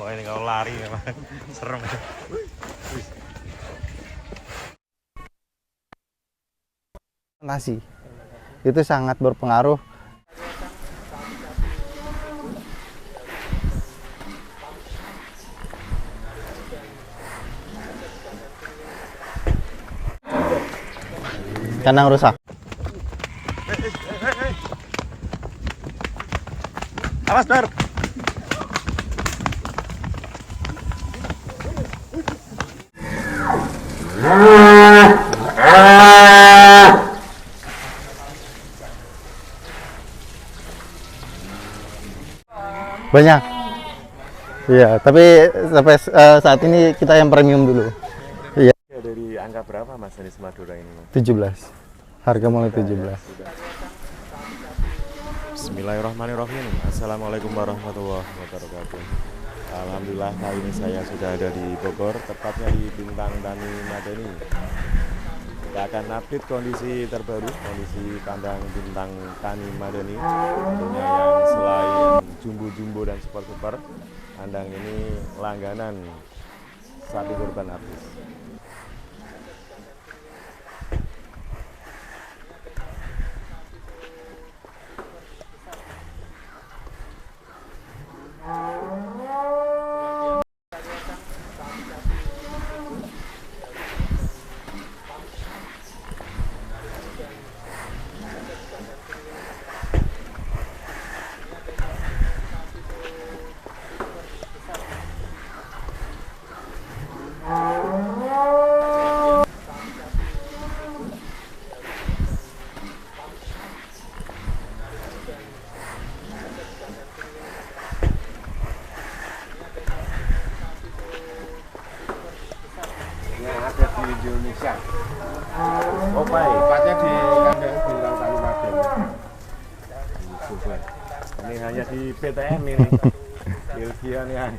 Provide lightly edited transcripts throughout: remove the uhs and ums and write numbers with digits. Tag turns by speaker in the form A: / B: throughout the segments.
A: Wah, ini kalau lari memang serem.
B: Nasi itu sangat berpengaruh. Kandang rusak.
A: Awas, Dar.
B: Banyak. Iya, tapi sampai saat ini kita yang premium dulu. Iya.
A: Ya, dari angka berapa Mas jenis Madura ini, Mas?
B: 17. Harga mulai 17.
A: Bismillahirrahmanirrahim. Assalamualaikum warahmatullahi wabarakatuh. Alhamdulillah kali ini saya sudah ada di Bogor, tepatnya di Bintang Tani Madani. Kita akan update kondisi terbaru, kondisi kandang Bintang Tani Madani. Tentunya yang selain jumbo-jumbo dan super-super, kandang ini langganan sapi kurban artis.
C: Yang ada di Indonesia.
A: Opai.
C: Tepatnya di kandang Bintang Tani Madani.
A: Super. Ini hanya di PTM ini. Belgian ya.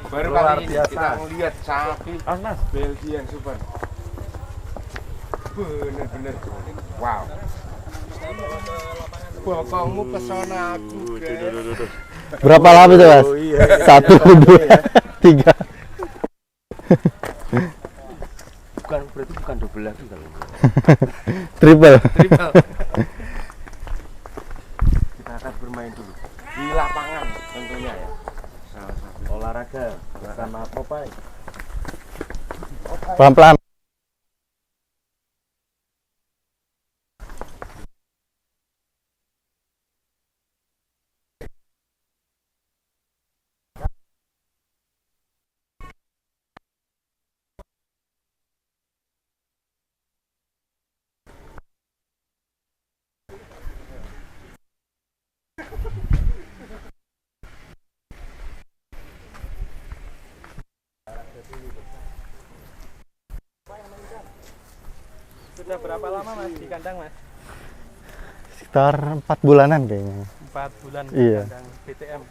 C: Baru
A: Luar
C: kali ini
A: biasa.
C: kita melihat sapi
A: Mas.
C: Belgian super. Bener-bener wow. Bokongmu pesona aku, guys.
B: Berapa lapis itu, Mas?
A: Oh, iya.
B: 1, 2, 3.
C: Berarti bukan double lagi kalau ini.
B: Triple.
C: Triple. Kita akan bermain dulu di lapangan tentunya ya. Salah satu
A: Olahraga bersama Popeye.
B: Pelan-pelan.
D: Sudah berapa lama Mas di kandang Mas?
B: Sekitar 4 bulanan kayaknya.
D: 4 bulan di
B: Iya.
D: kandang BTM.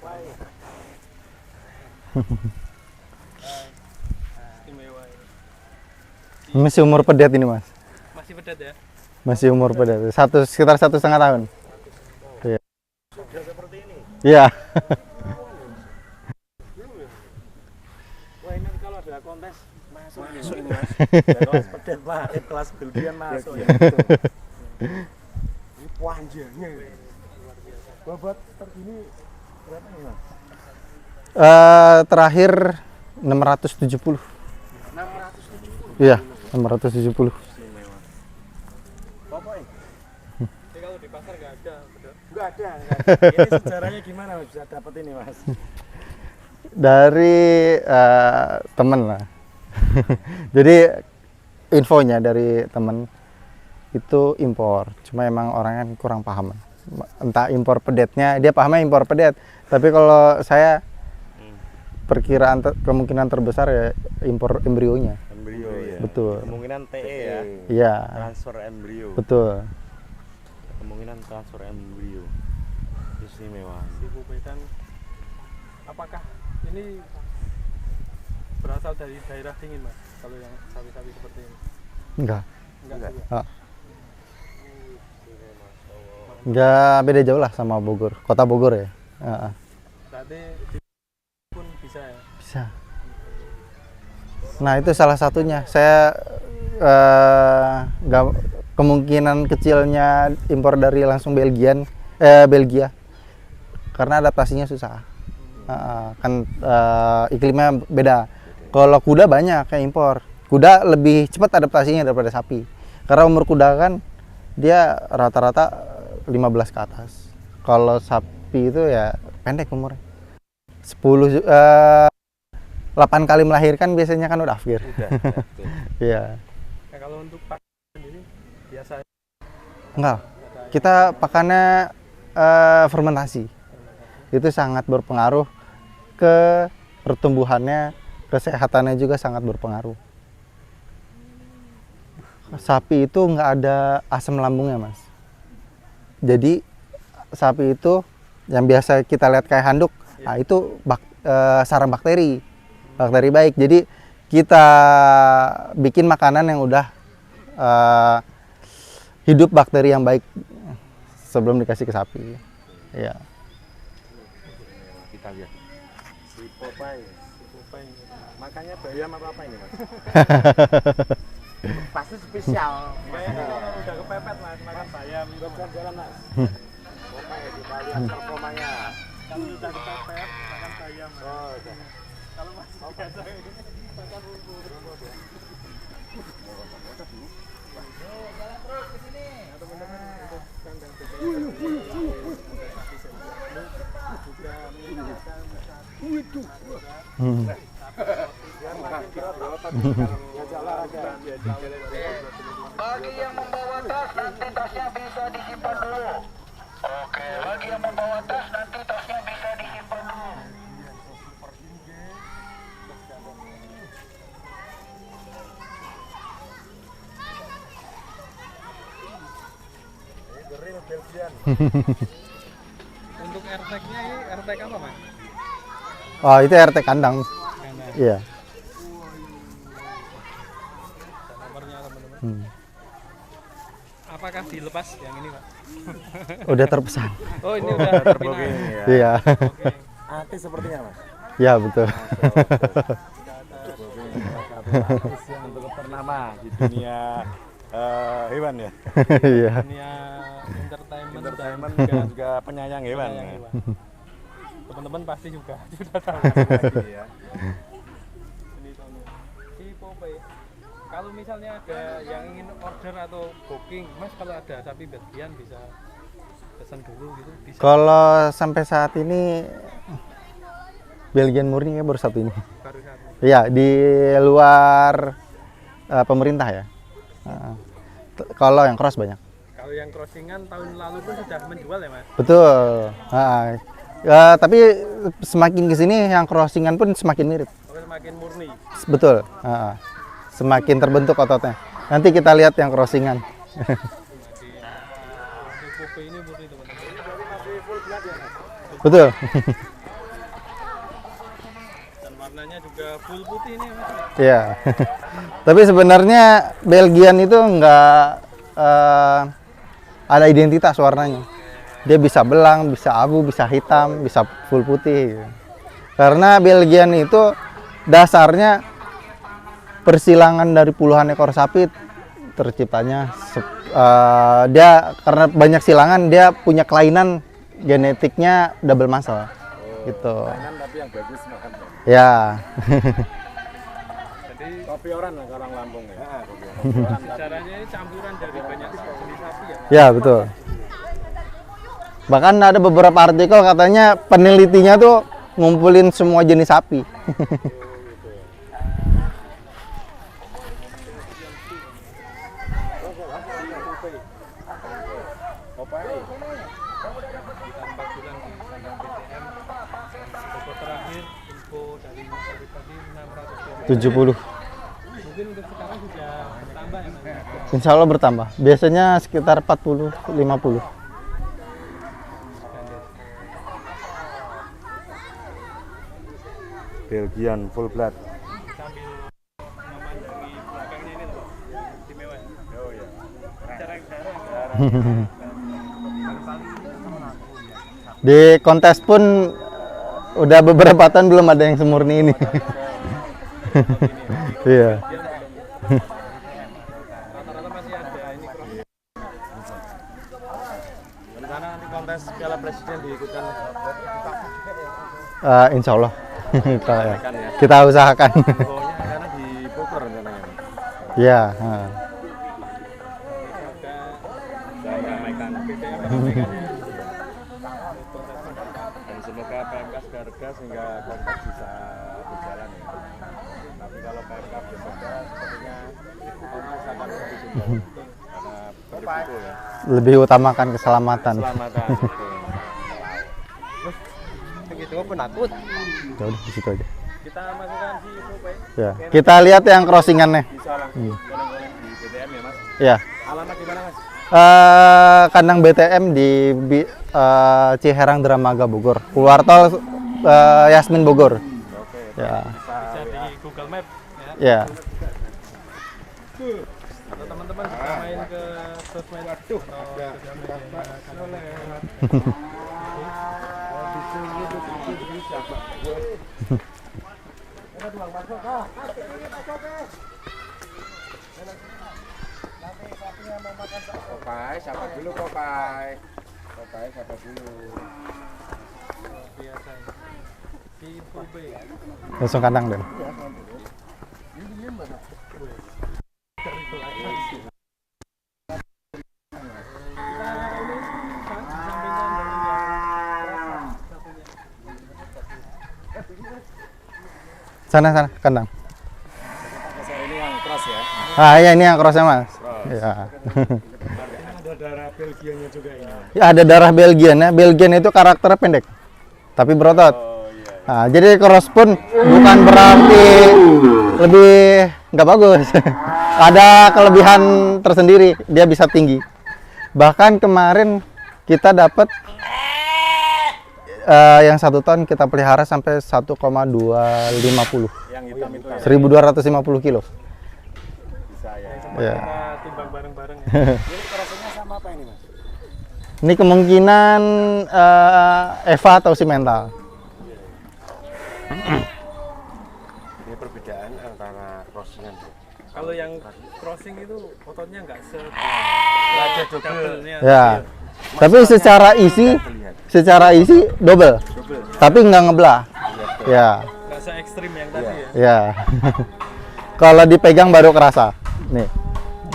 D: Istimewa ini.
B: Masih umur pedet ini, Mas.
D: Masih pedat ya?
B: Masih umur pedet. Sekitar 1,5 tahun. Iya.
A: Sudah seperti ini.
B: Iya.
A: Wah, ini kalau ada kontes masuk ini Mas. Ya, kelas pedet Pak, kelas Belgian masuk ya.
C: ini panjangnya.
A: Bobot terkini berapa nih Mas?
B: Terakhir 670.
C: 670.
B: Iya, 670.
A: Istimewa. Popeye.
D: Ini kalau di pasar nggak ada. Betul.
A: Enggak ada. Ini sejarahnya gimana Mas bisa dapat ini Mas?
B: Dari temen lah. Jadi infonya dari temen itu impor. Cuma emang orangnya kurang paham. Entah impor pedetnya, dia pahamnya impor pedet. Tapi kalau saya perkiraan kemungkinan terbesar ya impor embrionya.
A: Embrio ya.
B: Betul.
A: Kemungkinan TE ya.
B: Iya,
A: Transfer embrio.
B: betul.
A: Kemungkinan transfer embrio. Istimewa.
D: Si Bubedan, apakah ini berasal dari daerah dingin Mas? Kalau yang sapi-sapi seperti ini?
B: Enggak.
D: Enggak juga.
B: Ah. Enggak beda jauh lah sama Bogor, kota Bogor ya.
D: Berarti di pun bisa ya?
B: Bisa. Bisa. Nah, itu salah satunya. Saya kemungkinan kecilnya impor dari langsung Belgia karena adaptasinya susah. Kan iklimnya beda. Kalau kuda banyak kayak impor. Kuda lebih cepat adaptasinya daripada sapi. Karena umur kuda kan dia rata-rata 15 ke atas. Kalau sapi itu ya pendek umurnya. 8 kali melahirkan biasanya kan udah afkir. Iya.
D: Nah, kalau untuk pakan sendiri biasa
B: Enggak. Kita pakannya fermentasi. Itu sangat berpengaruh ke pertumbuhannya, kesehatannya juga sangat berpengaruh. Sapi itu nggak ada asam lambungnya, Mas. Jadi sapi itu yang biasa kita lihat kayak handuk, nah itu sarang bakteri baik. Jadi kita bikin makanan yang udah hidup bakteri yang baik sebelum dikasih ke sapi. Ya.
C: Kita lihat. Si Popeye. Makanya bayam apa ini, Mas? Pasti spesial.
D: kayaknya kalau udah kepepet Mas makan bayam itu.
C: Jalan, Mas. Popeye kita lihat performanya.
D: Kalau udah kepepet makan bayam. Mas.
C: Oh, udah.
D: Kalau masih biasa makan bubur.
E: Bagi yang membawa tas, nanti tasnya bisa disimpan dulu. Oke, bagi yang membawa tas, nanti tasnya bisa disimpan dulu.
D: Untuk RTEK-nya ini RTEK apa Mas?
B: Oh, itu RT kandang. Iya.
D: Nomornya teman-teman. Apakah dilepas yang ini Pak?
B: Udah terpesan.
D: Oh ini udah
C: Terbooking ya.
B: Iya.
D: Oke.
C: Artis sepertinya, Mas.
B: Iya, betul.
C: Artis yang untuk ternama di dunia hewan ya.
B: Iya.
D: Dunia entertainment
C: Entertainment
D: dan
C: dan juga penyayang hewan.
D: penyayang
C: Ya.
D: hewan. Teman-teman pasti juga sudah tahu.
C: Lagi ya.
D: Ini Tony. Si Popeye. Kalau misalnya ada yang ingin order atau booking, Mas kalau ada sapi Belgian bisa pesan dulu gitu bisa.
B: Kalau sampai saat ini Belgian murni ya baru satu ini.
D: Baru satu.
B: Iya, di luar pemerintah ya. Kalau yang cross banyak.
D: Kalau yang crossingan tahun lalu pun sudah menjual ya Mas?
B: Betul. Tapi semakin kesini yang crossingan pun semakin mirip.
D: Oke, semakin murni.
B: Betul. Semakin terbentuk ototnya. Nanti kita lihat yang crossingan.
D: Semakin si Popeye ini murni teman-teman.
B: Betul.
D: Dan warnanya juga full putih ini ya Mas.
B: Iya. Tapi sebenarnya Belgian itu nggak ada identitas warnanya. Dia bisa belang, bisa abu, bisa hitam, bisa full putih. Karena Belgian itu dasarnya persilangan dari puluhan ekor sapi terciptanya. Dia karena banyak silangan, dia punya kelainan genetiknya double muscle. Gitu.
C: Mainan tapi yang bagus makan.
B: Ya.
D: Jadi
C: Kopi orang lah orang Lampung ya.
D: sejarahnya ini campuran dari banyak jenis sapi ya.
B: Ya, betul. Bahkan ada beberapa artikel katanya penelitinya tuh ngumpulin semua jenis sapi.
D: Ditambah bulan di kandang BTM. Info terakhir info dari Mas Arif tadi 600
B: 70.
D: Mungkin untuk sekarang sudah bertambah ya Mas.
B: Insya Allah bertambah. Biasanya sekitar 40-50.
A: Belgian full blood.
D: Sambil memandangi belakangnya ini loh, istimewa ya.
C: Oh ya.
B: Di kontes pun udah beberapa tahun belum ada yang semurni ini. Iya.
D: Rata-rata masih ada ini cross.
A: Rencana nanti kontes Piala Presiden diikutkan
B: Insya Allah.
A: kan ya.
B: Kita usahakan.
A: Pokoknya karena di Bogor rencananya.
B: Iya.
A: Dan ramaikan
D: BTM
A: dan semoga PMK segera sehingga kontes bisa berjalan ya. Tapi kalau PMK bersegera sepertinya kontes akan lebih singkat karena berisiko ya.
B: Lebih utamakan keselamatan.
A: Keselamatan.
D: begitu pun takut.
B: Ya udah di situ aja.
D: Kita masukkan si Popeye.
B: Ya. Kita lihat yang crossingannya.
A: Bisa langsung goleng-goleng di BTM ya Mas.
B: Ya.
A: Alamat di mana Mas?
B: Kandang BTM di Ciherang Dramaga Bogor. Keluar tol Yasmin Bogor.
A: Oke.
B: Ya.
D: Bisa di Google Map ya.
B: Ya.
D: Atau teman-teman bisa main ke sosmed atau sosial media.
C: Popeye, siapa dulu Popeye? Popeye siapa dulu?
D: Biasa si Popeye.
B: Langsung kandang Den. Sana kandang.
A: Ini yang cross ya.
B: Ya ini yang crossnya Mas. Ya.
A: Ada darah Belgianya juga ini.
B: Ya ada darah Belgian ya. Belgian itu karakternya pendek, tapi berotot.
A: Oh iya.
B: Nah, jadi cross pun bukan berarti lebih nggak bagus. Ada kelebihan tersendiri, dia bisa tinggi. Bahkan kemarin kita dapat yang 1 ton kita pelihara sampai 1,250,
A: Yang hitam itu ya.
B: 1.250 kilo.
A: Bisa ya.
B: Ya.
D: Kita timbang bareng-bareng ya.
A: Ini crossingnya sama apa ini Mas?
B: Ini kemungkinan Eva atau Simental.
C: Ini perbedaan antara crossingan.
D: Kalau yang crossing itu ototnya nggak
C: Raja double.
D: double-nya.
B: Ya. Tapi secara isi double. Tapi nggak ngebelah. Ya.
D: Nggak se ekstrim yang tadi ya.
B: Ya. Kalau dipegang baru kerasa. Nih.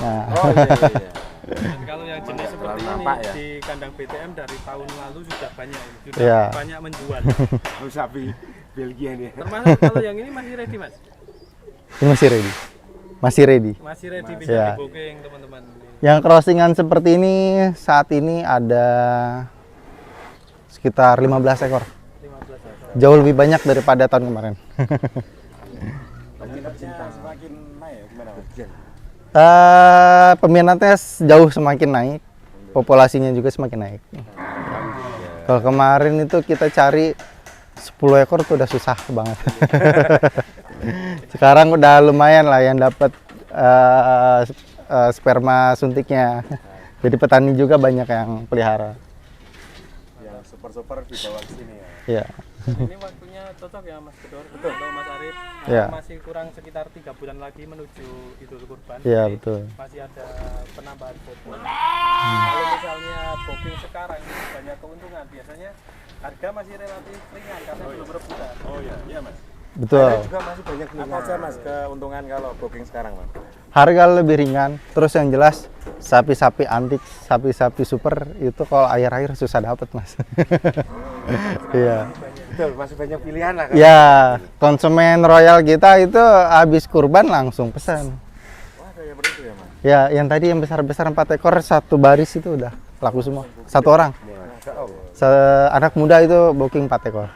B: Nah.
C: Oh iya.
D: Dan kalau yang jenis seperti ini
C: nampak ya?
D: di kandang BTM dari tahun lalu sudah banyak ini, sudah
B: Iya.
D: banyak menjual.
C: Oh, sapi Belgia nih.
D: Termasuk kalau yang ini masih ready Mas,
B: Ini masih ready. Masih ready.
D: masih ready bisa
B: Iya.
D: di booking teman-teman.
B: Yang crossingan seperti ini saat ini ada sekitar 15 ekor.
D: 15 ekor.
B: Jauh lebih banyak daripada tahun kemarin.
A: Peminatnya semakin naik gimana Mas?
B: Peminatnya jauh semakin naik, populasinya juga semakin naik. Kalau kemarin itu kita cari 10 ekor tuh udah susah banget. Sekarang udah lumayan lah yang dapat sperma suntiknya. Jadi petani juga banyak yang pelihara.
A: Yang super dibawa ke sini ya.
B: Ya.
D: Ini waktunya cocok ya Mas Bedor, betul. Atau Mas Arif,
B: Iya.
D: masih kurang sekitar 3 bulan lagi menuju Idul Kurban.
B: Iya,
D: Jadi
B: betul.
D: Masih ada penambahan bobot. Kalau misalnya booking sekarang ini banyak keuntungan, biasanya harga masih relatif ringan karena belum rebutan.
A: Oh iya, iya Mas.
B: Betul.
C: Juga masih banyak
A: Apa aja Mas keuntungan kalau booking sekarang Mas?
B: Harga lebih ringan. Terus yang jelas sapi-sapi antik, sapi-sapi super itu kalau air-air susah dapat Mas. Iya.
C: Betul, masih banyak pilihan lah kan.
B: Ya, konsumen royal kita itu habis kurban langsung pesan.
A: Wah kayak begitu ya Mas?
B: Ya, yang tadi yang besar-besar 4 ekor satu baris itu udah laku semua. Satu orang.
C: Masya Allah.
B: Anak muda itu booking 4 ekor.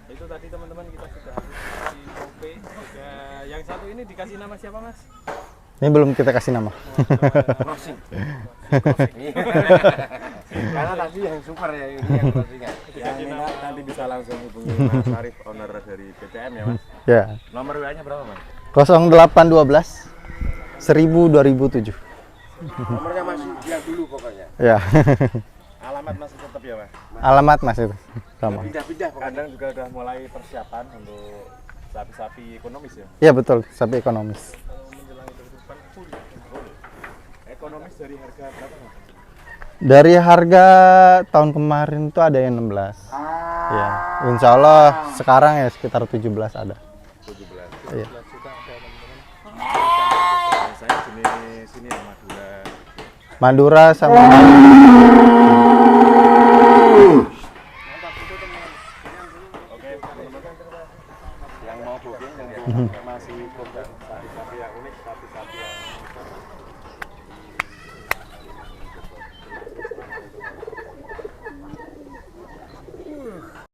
D: Itu tadi teman-teman kita sudah di Kope. Juga yang satu ini dikasih nama siapa Mas?
B: Ini belum kita kasih nama.
C: Crossing. Karena tadi yang super ya, ini yang crossingan.
A: Yang minat nanti bisa langsung hubungi Mas Arif, owner dari BTM ya Mas.
B: Ya.
A: Nomor WA-nya berapa Mas?
B: 0812 1000 2007.
C: Nomornya masih yang dulu pokoknya.
B: Ya.
A: Alamat masih tetap ya Mas?
B: Alamat masih sama.
C: Pindah-pindah pokoknya.
A: Kandang juga udah mulai persiapan untuk sapi-sapi ekonomis ya?
B: Iya betul, sapi ekonomis.
D: Kalau menjelang Idul Kurban full.
A: Ekonomis dari harga berapa Mas?
B: Dari harga tahun kemarin tuh ada yang 16. Ya, insya Allah sekarang ya sekitar 17 ada.
A: 17.
B: Iya.
D: 11 juta ada teman-teman.
A: Biasanya jenis ini ya Madura.
B: Madura sama
A: Oke, teman-teman. Yang mau booking, yang masih program sapi-sapi yang unik, sapi-sapi yang